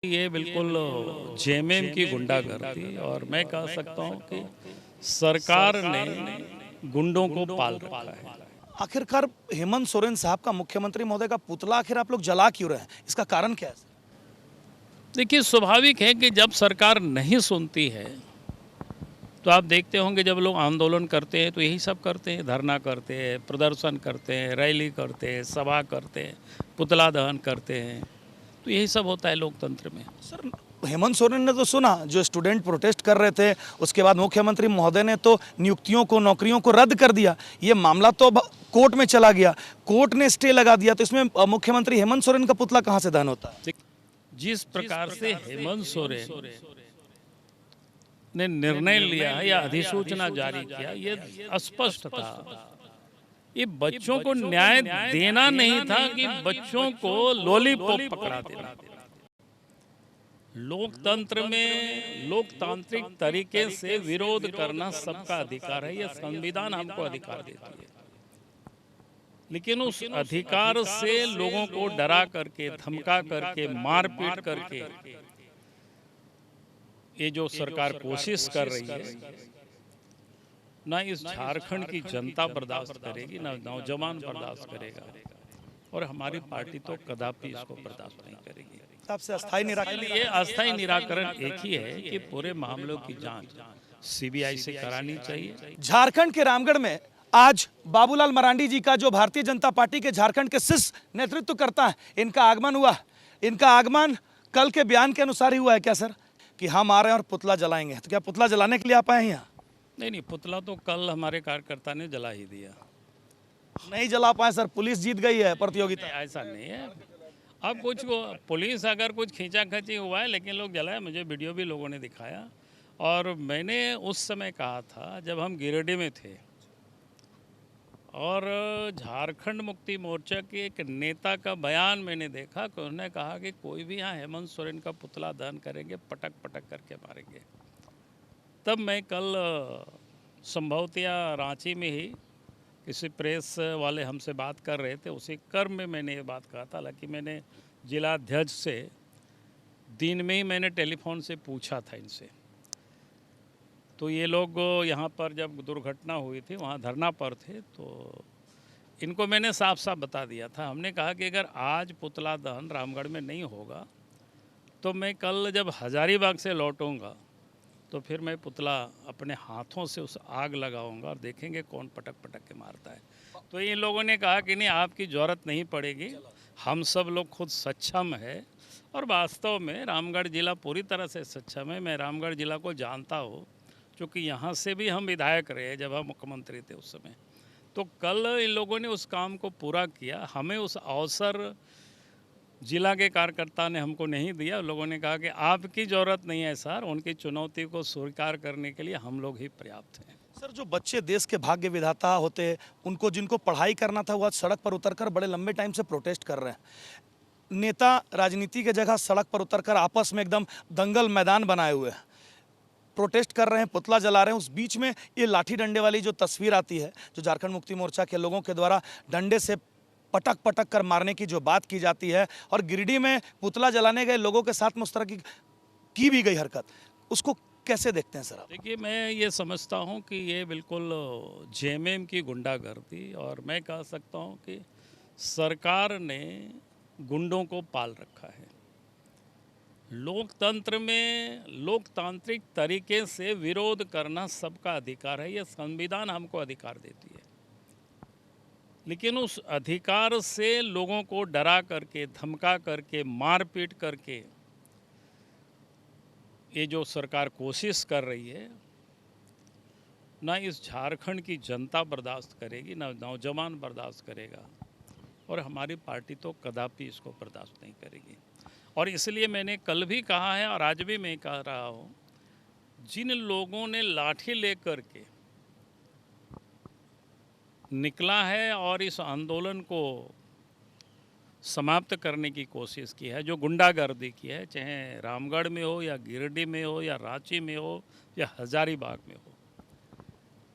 ये बिल्कुल जेएमएम की गुंडागर्दी और मैं कह सकता हूँ कि सरकार ने गुंडों को पाल रखा है। आखिरकार हेमंत सोरेन साहब का मुख्यमंत्री महोदय का पुतला आखिर आप लोग जला क्यों रहे हैं? इसका कारण क्या है सर? देखिए, स्वाभाविक है कि जब सरकार नहीं सुनती है तो आप देखते होंगे जब लोग आंदोलन करते हैं तो यही सब करते हैं, धरना करते हैं, प्रदर्शन करते हैं, रैली करते हैं, सभा करते हैं, पुतला दहन करते हैं। तो यही सब होता है लोकतंत्र में। सर, हेमंत सोरेन ने तो सुना जो स्टूडेंट प्रोटेस्ट कर रहे थे, उसके बाद मुख्यमंत्री महोदय ने तो नियुक्तियों को, नौकरियों को रद्द कर दिया। ये मामला तो अब कोर्ट में चला गया, कोर्ट ने स्टे लगा दिया, तो इसमें मुख्यमंत्री हेमंत सोरेन का पुतला कहाँ से दहन होता है? जिस प्रकार से हेमंत सोरेन ने निर्णय लिया या अधिसूचना जारी किया, ये स्पष्ट था। ये बच्चों को न्याय देना नहीं था कि बच्चों को लॉलीपॉप पकड़ा देना। लोकतंत्र में लोकतांत्रिक तरीके से विरोध करना सबका अधिकार है, यह संविधान हमको अधिकार देती है। लेकिन उस अधिकार से लोगों को डरा करके, धमका करके, मारपीट करके ये जो सरकार कोशिश कर रही है, ना इस झारखंड की जनता बर्दाश्त करेगी, ना नौजवान बर्दाश्त करेगा, और हमारी पार्टी तो कदापि इसको बर्दाश्त नहीं करेगी। आपसे अस्थायी निराकरण ये अस्थायी निराकरण एक ही है कि पूरे मामलों की जांच सीबीआई से करानी चाहिए। झारखंड के रामगढ़ में आज बाबूलाल मरांडी जी का, जो भारतीय जनता पार्टी के झारखंड के शीर्ष नेतृत्व करता है, इनका आगमन हुआ। इनका आगमन कल के बयान के अनुसार ही हुआ है क्या सर, कि हम आ रहे हैं और पुतला जलाएंगे? तो क्या पुतला जलाने के लिए आप आए हैं यहाँ? नहीं, पुतला तो कल हमारे कार्यकर्ता ने जला ही दिया। नहीं जला पाए सर, पुलिस जीत गई है प्रतियोगिता। ऐसा नहीं है। अब कुछ पुलिस अगर कुछ खींचा खींची हुआ है, लेकिन लोग जलाए, मुझे वीडियो भी लोगों ने दिखाया। और मैंने उस समय कहा था जब हम गिरिडीह में थे और झारखंड मुक्ति मोर्चा के एक नेता का बयान मैंने देखा कि उन्होंने कहा कि कोई भी यहाँ हेमंत सोरेन का पुतला दहन करेंगे, पटक पटक करके मारेंगे। तब मैं कल संभवतः रांची में ही किसी प्रेस वाले हमसे बात कर रहे थे, उसी क्रम में मैंने ये बात कहा था। हालांकि मैंने जिलाध्यक्ष से दिन में ही मैंने टेलीफोन से पूछा था इनसे। तो ये लोग यहाँ पर जब दुर्घटना हुई थी वहाँ धरना पर थे, तो इनको मैंने साफ साफ बता दिया था। हमने कहा कि अगर आज पुतला दहन रामगढ़ में नहीं होगा तो मैं कल जब हजारीबाग से लौटूंगा तो फिर मैं पुतला अपने हाथों से उस आग लगाऊंगा और देखेंगे कौन पटक पटक के मारता है। तो इन लोगों ने कहा कि नहीं, आपकी ज़रूरत नहीं पड़ेगी, हम सब लोग खुद सक्षम है। और वास्तव में रामगढ़ ज़िला पूरी तरह से सक्षम है। मैं रामगढ़ ज़िला को जानता हूँ, क्योंकि यहाँ से भी हम विधायक रहे जब हम मुख्यमंत्री थे उस समय। तो कल इन लोगों ने उस काम को पूरा किया। हमें उस अवसर जिला के कार्यकर्ता ने हमको नहीं दिया। लोगों ने कहा कि आपकी ज़रूरत नहीं है सर, उनकी चुनौती को स्वीकार करने के लिए हम लोग ही पर्याप्त हैं। सर, जो बच्चे देश के भाग्य विधाता होते हैं, उनको जिनको पढ़ाई करना था, वो आज सड़क पर उतरकर बड़े लंबे टाइम से प्रोटेस्ट कर रहे हैं। नेता राजनीति के जगह सड़क पर उतरकर आपस में एकदम दंगल मैदान बनाए हुए हैं, प्रोटेस्ट कर रहे हैं, पुतला जला रहे हैं। उस बीच में ये लाठी डंडे वाली जो तस्वीर आती है, जो झारखंड मुक्ति मोर्चा के लोगों के द्वारा डंडे से पटक पटक कर मारने की जो बात की जाती है, और गिरिडीह में पुतला जलाने गए लोगों के साथ में उस तरह की भी गई हरकत, उसको कैसे देखते हैं सर आप? देखिए, मैं ये समझता हूँ कि ये बिल्कुल जेएमएम की गुंडागर्दी और मैं कह सकता हूँ कि सरकार ने गुंडों को पाल रखा है। लोकतंत्र में लोकतांत्रिक तरीके से विरोध करना सबका अधिकार है, यह संविधान हमको अधिकार देती है। लेकिन उस अधिकार से लोगों को डरा करके, धमका करके, मारपीट करके ये जो सरकार कोशिश कर रही है, ना इस झारखंड की जनता बर्दाश्त करेगी, ना नौजवान बर्दाश्त करेगा, और हमारी पार्टी तो कदापि इसको बर्दाश्त नहीं करेगी। और इसलिए मैंने कल भी कहा है और आज भी मैं कह रहा हूँ, जिन लोगों ने लाठी लेकर के निकला है और इस आंदोलन को समाप्त करने की कोशिश की है, जो गुंडागर्दी की है, चाहे रामगढ़ में हो या गिरिडीह में हो या रांची में हो या हजारीबाग में हो,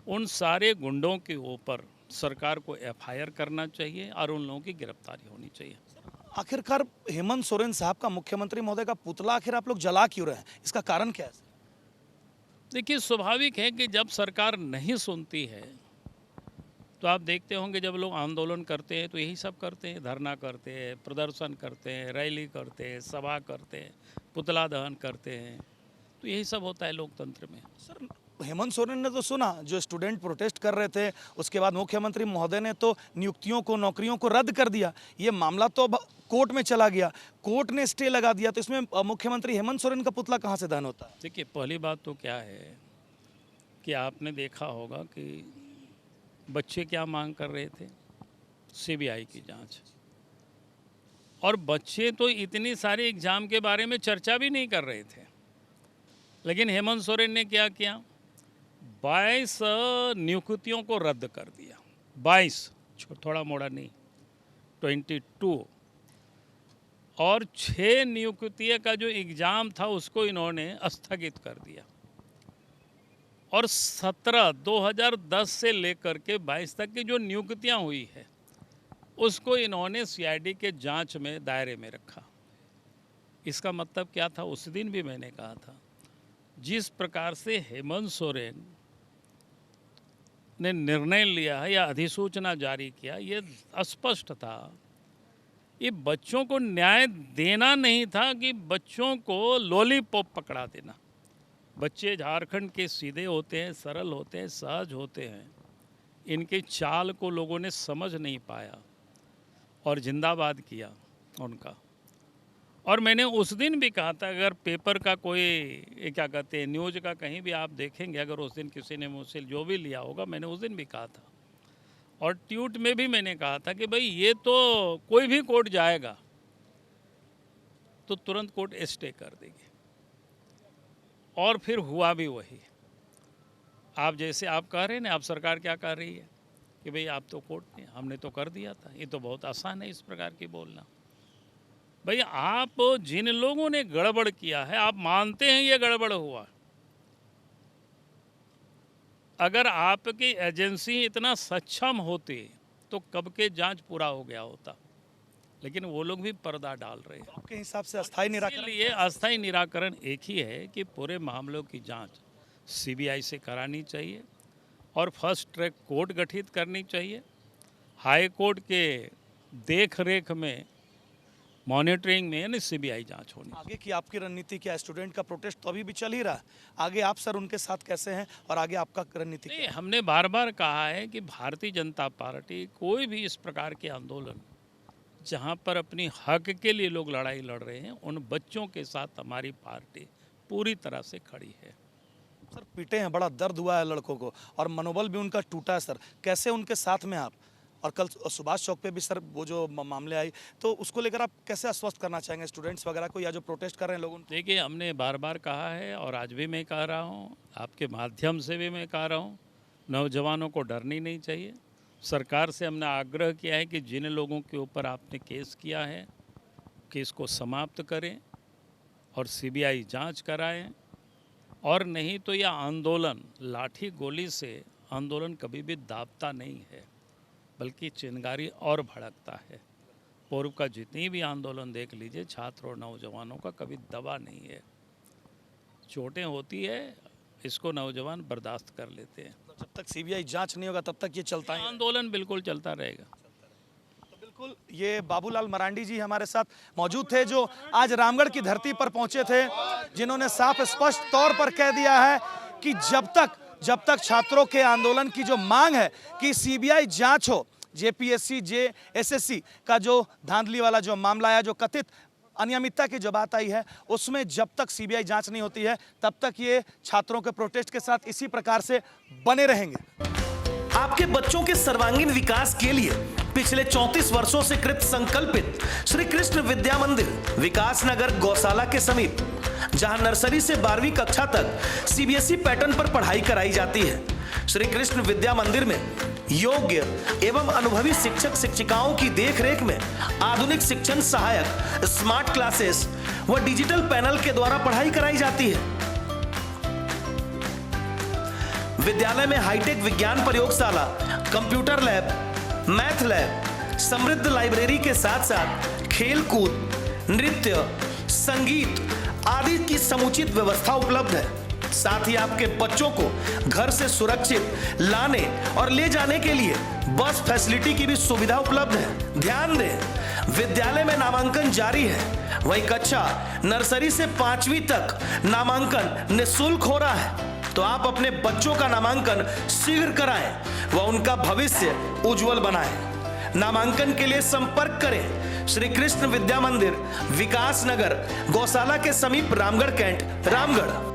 उन सारे गुंडों के ऊपर सरकार को एफआईआर करना चाहिए और उन लोगों की गिरफ्तारी होनी चाहिए। आखिरकार हेमंत सोरेन साहब का, मुख्यमंत्री महोदय का पुतला आखिर आप लोग जला क्यों रहे हैं? इसका कारण क्या है? देखिए, स्वाभाविक है कि जब सरकार नहीं सुनती है तो आप देखते होंगे जब लोग आंदोलन करते हैं तो यही सब करते हैं, धरना करते हैं, प्रदर्शन करते हैं, रैली करते हैं, सभा करते हैं, पुतला दहन करते हैं, तो यही सब होता है लोकतंत्र में। सर, हेमंत सोरेन ने तो सुना, जो स्टूडेंट प्रोटेस्ट कर रहे थे, उसके बाद मुख्यमंत्री महोदय ने तो नियुक्तियों को, नौकरियों को रद्द कर दिया। ये मामला तो अब कोर्ट में चला गया, कोर्ट ने स्टे लगा दिया, तो इसमें मुख्यमंत्री हेमंत सोरेन का पुतला कहाँ से दहन होता है? देखिए, पहली बात तो क्या है कि आपने देखा होगा कि बच्चे क्या मांग कर रहे थे, सीबीआई की जांच। और बच्चे तो इतनी सारे एग्जाम के बारे में चर्चा भी नहीं कर रहे थे, लेकिन हेमंत सोरेन ने क्या किया, 22 नियुक्तियों को रद्द कर दिया। 22, थोड़ा मोड़ा नहीं, 22। और 6 नियुक्ति का जो एग्ज़ाम था उसको इन्होंने स्थगित कर दिया। और 2010 से लेकर के 22 तक की जो नियुक्तियां हुई है उसको इन्होंने सीआईडी के जांच में, दायरे में रखा। इसका मतलब क्या था, उस दिन भी मैंने कहा था, जिस प्रकार से हेमंत सोरेन ने निर्णय लिया है या अधिसूचना जारी किया, ये स्पष्ट था ये बच्चों को न्याय देना नहीं था कि बच्चों को लॉलीपॉप पकड़ा देना। बच्चे झारखंड के सीधे होते हैं, सरल होते हैं, सहज होते हैं, इनके चाल को लोगों ने समझ नहीं पाया और जिंदाबाद किया उनका। और मैंने उस दिन भी कहा था, अगर पेपर का कोई क्या कहते हैं, न्यूज़ का कहीं भी आप देखेंगे, अगर उस दिन किसी ने मुझसे जो भी लिया होगा, मैंने उस दिन भी कहा था और ट्वीट में भी मैंने कहा था कि भाई ये तो कोई भी कोर्ट जाएगा तो तुरंत कोर्ट स्टे कर देगी। और फिर हुआ भी वही। आप जैसे आप कह रहे हैं ना, आप सरकार क्या कह रही है कि भाई आप तो कोर्ट में, हमने तो कर दिया था। ये तो बहुत आसान है इस प्रकार की बोलना। भाई आप जिन लोगों ने गड़बड़ किया है, आप मानते हैं ये गड़बड़ हुआ, अगर आपकी एजेंसी इतना सक्षम होती तो कब के जांच पूरा हो गया होता, लेकिन वो लोग भी पर्दा डाल रहे हैं। आपके हिसाब से अस्थायी निराकरण? इसलिए अस्थायी निराकरण एक ही है कि पूरे मामलों की जांच सीबीआई से करानी चाहिए और फर्स्ट ट्रैक कोर्ट गठित करनी चाहिए। हाई कोर्ट के देख रेख में, मॉनिटरिंग में, यानी सीबीआई जांच होनी। आगे की आपकी रणनीति क्या है? स्टूडेंट का प्रोटेस्ट तो अभी भी चल ही रहा है, आगे आप सर उनके साथ कैसे हैं और आगे आपका रणनीति क्या नहीं, है? हमने बार बार कहा है कि भारतीय जनता पार्टी कोई भी इस प्रकार के आंदोलन जहां पर अपनी हक के लिए लोग लड़ाई लड़ रहे हैं, उन बच्चों के साथ हमारी पार्टी पूरी तरह से खड़ी है। सर, पीटे हैं, बड़ा दर्द हुआ है लड़कों को और मनोबल भी उनका टूटा है सर, कैसे उनके साथ में आप? और कल सुभाष चौक पे भी सर वो जो मामले आई, तो उसको लेकर आप कैसे आश्वस्त करना चाहेंगे स्टूडेंट्स वगैरह को, या जो प्रोटेस्ट कर रहे हैं लोग उनको? देखिए, हमने बार बार कहा है और आज भी मैं कह रहा हूँ, आपके माध्यम से भी मैं कह रहा हूँ, नौजवानों को डरनी नहीं चाहिए। सरकार से हमने आग्रह किया है कि जिन लोगों के ऊपर आपने केस किया है, केस को समाप्त करें और सीबीआई जांच कराएं, और नहीं तो यह आंदोलन, लाठी गोली से आंदोलन कभी भी दाबता नहीं है, बल्कि चिंगारी और भड़कता है। पूर्व का जितनी भी आंदोलन देख लीजिए, छात्र और नौजवानों का कभी दबा नहीं है। चोटें होती है, इसको नौजवान बर्दाश्त कर लेते हैं। जब तक सीबीआई जांच नहीं होगा तब तक ये चलता है, आंदोलन बिल्कुल चलता रहेगा। तो बिल्कुल ये बाबूलाल मरांडी जी हमारे साथ मौजूद थे, जो आज रामगढ़ की धरती पर पहुंचे थे, जिन्होंने साफ स्पष्ट तौर पर कह दिया है कि जब तक छात्रों के आंदोलन की जो मांग है कि सीबीआई जांच हो, जेपीएससी, जेएसएससी का जो धांधली वाला जो मामला है, जो कथित अनियमितता की जो बात आई है, उसमें जब तक सीबीआई जांच नहीं होती है तब तक ये छात्रों के प्रोटेस्ट के साथ इसी प्रकार से बने रहेंगे। आपके बच्चों के सर्वांगीण विकास के लिए पिछले 34 वर्षों से कृत संकल्पित श्री कृष्ण विद्या मंदिर, विकास नगर, गौशाला के समीप, जहां नर्सरी से 12वीं कक्षा तक सीबीएसई पैटर्न पर पढ़ाई कराई जाती है। श्री कृष्ण विद्या मंदिर में योग्य एवं अनुभवी शिक्षक शिक्षिकाओं की देखरेख में आधुनिक शिक्षण सहायक, स्मार्ट क्लासेस व डिजिटल पैनल के द्वारा पढ़ाई कराई जाती है। विद्यालय में हाईटेक विज्ञान प्रयोगशाला, कंप्यूटर लैब, मैथ लैब, समृद्ध लाइब्रेरी के साथ साथ खेल कूद, नृत्य, संगीत आदि की समुचित व्यवस्था उपलब्ध है। साथ ही आपके बच्चों को घर से सुरक्षित लाने और ले जाने के लिए बस फैसिलिटी की भी सुविधा उपलब्ध है। ध्यान दें, विद्यालय में नामांकन जारी है। वही कक्षा नर्सरी से 5वीं तक नामांकन निःशुल्क हो रहा है। तो आप अपने बच्चों का नामांकन शीघ्र कराएं व उनका भविष्य उज्जवल बनाएं। नामांकन के लिए संपर्क करें श्री कृष्ण विद्या मंदिर, विकास नगर, गौशाला के समीप, रामगढ़ कैंट, रामगढ़।